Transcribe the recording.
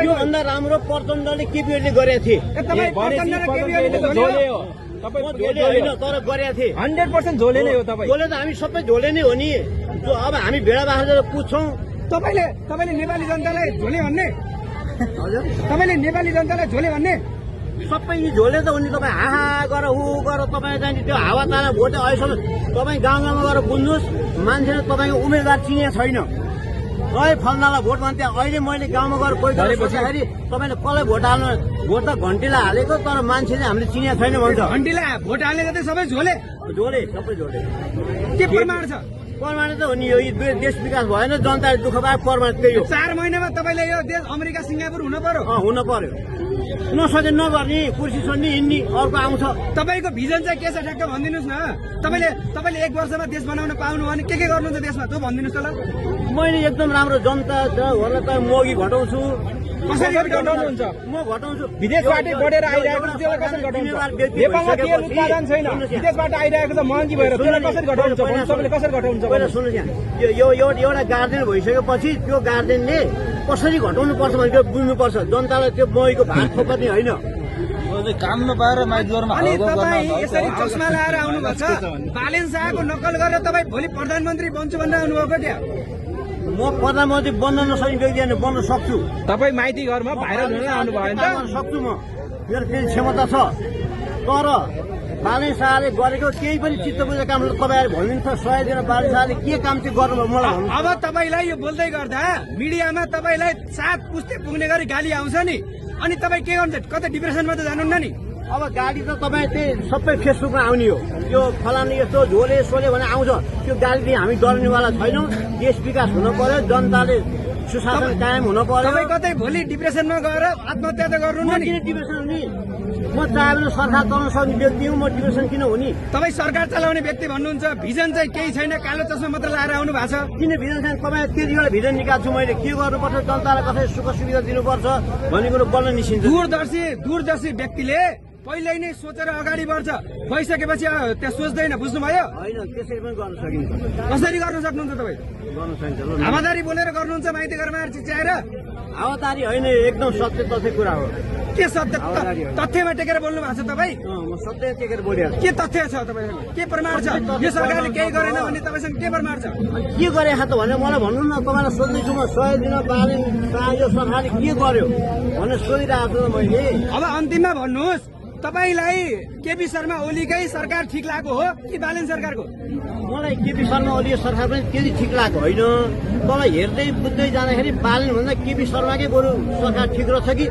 योभन्दा राम्रो प्रचण्डले केपीओलीले गरेका थिए होइन तर गरेका थिए 100% झोले नै हो तपाईँ। झोले त हामी सबै झोले नै हो नि। जो अब हामी भेडा बाख्रा पुग्छौँ। तपाईँले नेपाली जनतालाई झोले भन्ने, हजुर तपाईँले नेपाली जनतालाई झोले भन्ने। सबै यी झोले त हो नि। तपाईँ हाहा गर हु गर तपाईँ जाने त्यो हावा ताना भोट अहिलेसम्म तपाईँ गाउँ गाउँमा गएर बुझ्नुहोस्, मान्छेले तपाईँको उम्मेदवार चिनेको छैन। है फल्नालाई भोट भन्थे। अहिले मैले गाउँमा गएर कोही सोच्दाखेरि तपाईँले कसलाई भोट हाल्नु, भोट त घन्टीलाई हालेको तर मान्छेले हामीले चिनेको छैन भन्छ। घन्टीलाई भोट हाल्ने जति सबै झोले झोले सबै झोले। के प्रमाण छ? प्रमाण त हो नि। यो देश विकास भएन, जनताले दुःख पाए प्रमाण त्यही हो। 4 महिनामा तपाईँले यो देश अमेरिका सिङ्गापुर हुन पर्यो। हुन पर्यो। नसके नगर्ने, कुर्सी छोड्ने हिँड्ने, अर्को आउँछ। तपाईँको भिजन चाहिँ के छ ठ्याक्क भनिदिनुहोस् न। तपाईँले 1 वर्षमा देश बनाउन पाउनु भने के गर्नुहुन्छ देशमा त्यो भनिदिनुहोस् त ल। मैले एकदम राम्रो जनताहरूलाई त मोगी घटाउँछु। कसरी घटाउनुहुन्छ? म घटाउँछु। विदेशबाट बढेर आइरहेको छ त्यसलाई कसरी घटाउनुहुन्छ? नेपालमा तेल उत्पादन छैन, विदेशबाट आइरहेको छ महँगी भएर त्यसलाई कसरी घटाउनुहुन्छ? तपाईँले कसरी घटाउनुहुन्छ? पहिला सुन्नुहोस् यहाँ, यो एउटा गार्जेन भइसकेपछि त्यो गार्जेनले कसरी घटाउनु पर्छ भनेर बुझ्नुपर्छ। जनतालाई त्यो महीको भार थोपर्ने होइन। काम नपाएर माइजोरमा अनि तपाईँ यसरी चस्मा लगाएर आउनुभएको छ, बालेन शाहको नक्कल गरेर तपाईँ भोलि प्रधानमन्त्री बन्छु भनेर आउनुभएको क्या? म प्रधानमन्त्री बन्न नसक्ने व्यक्ति होइन, बन्न सक्छु। तपाईँ माइती घरमा भाइरल हुन आउनुभयो नि त? सक्छु म, मेरो केही क्षमता छ। तर बालेन शाहले गरेको केही पनि चित्त बुझेको काम तपाईँहरूले भनिदिन्छ। 100 दिन बालेन शाहले के काम चाहिँ गर्नुभयो मलाई भन्नु। अब तपाईँलाई यो बोल्दै गर्दा मिडियामा तपाईँलाई 7 पुस्ते पुग्ने गरी गाली आउँछ नि, अनि तपाईँ के गर्नुहुन्छ? कतै डिप्रेसनमा त जानुहुन्न नि? अब गाडी त तपाईँ त्यही सबै फेसबुकमा आउने हो। यो फलाने यस्तो झोले सोले भने आउँछ। त्यो गाडी हामी डर्नेवाला छैनौँ। देश विकास हुन पर्यो, जनताले सुशासन कायम हुन पर्यो। तपाईँ कतै भोलि डिप्रेसनमा गएर आत्महत्या त गर्नुहुन्न नि? किन डिप्रेसन हुने? म चाहे भने सरकार चलाउन सक्ने व्यक्ति हुँ। म डिप्रेसन किन हुने? तपाईँ सरकार चलाउने व्यक्ति भन्नुहुन्छ, भिजन चाहिँ केही छैन, कालो चस्मा मात्र लगाएर आउनु भएको छ। किन भिजन छैन? तपाईँ त्यति बेला भिजन निकाल्छु मैले। के गर्नुपर्छ, जनतालाई कसरी सुख सुविधा दिनुपर्छ भन्ने कुरो बल्ल निस्किन्छ। दूरदर्शी व्यक्तिले पहिल्यै नै सोचेर अगाडि बढ्छ, भइसकेपछि त्यहाँ सोच्दैन। बुझ्नुभयो? होइन, त्यसरी पनि गर्न सकिन्छ। कसरी गर्न सक्नुहुन्छ तपाईँ? गर्न सकिन्छ। हावादारी बोलेर गर्नुहुन्छ माइती घरमा चिच्याएर? हावादारी होइन, एकदम सत्य तथ्य कुरा हो। के सत्य? तथ्यमा टेकेर बोल्नु भएको छ तपाईँ? म सत्य टेकेर बोलिहाल्छु। के तथ्य छ तपाईँसँग? के प्रमाण छ? यो सरकारले केही गरेन भने तपाईँसँग के प्रमाण छ? के गरे त भनेर मलाई भन्नु न। तपाईँलाई सोध्दैछु म। 100 दिन बालेन शाह यो सरकारले के गर्यो भनेर सोधिरहेको छु मैले। अब अन्तिममा भन्नुहोस्, तपाईँलाई केपी शर्मा ओलीकै सरकार ठिक लागेको हो कि बालेन सरकारको? मलाई केपी शर्मा ओली सरकार पनि त्यति ठिक लागेको होइन। तँलाई हेर्दै बुझ्दै जाँदाखेरि बालेन भन्दा केपी शर्माकै बरु सरकार ठिक रहेछ कि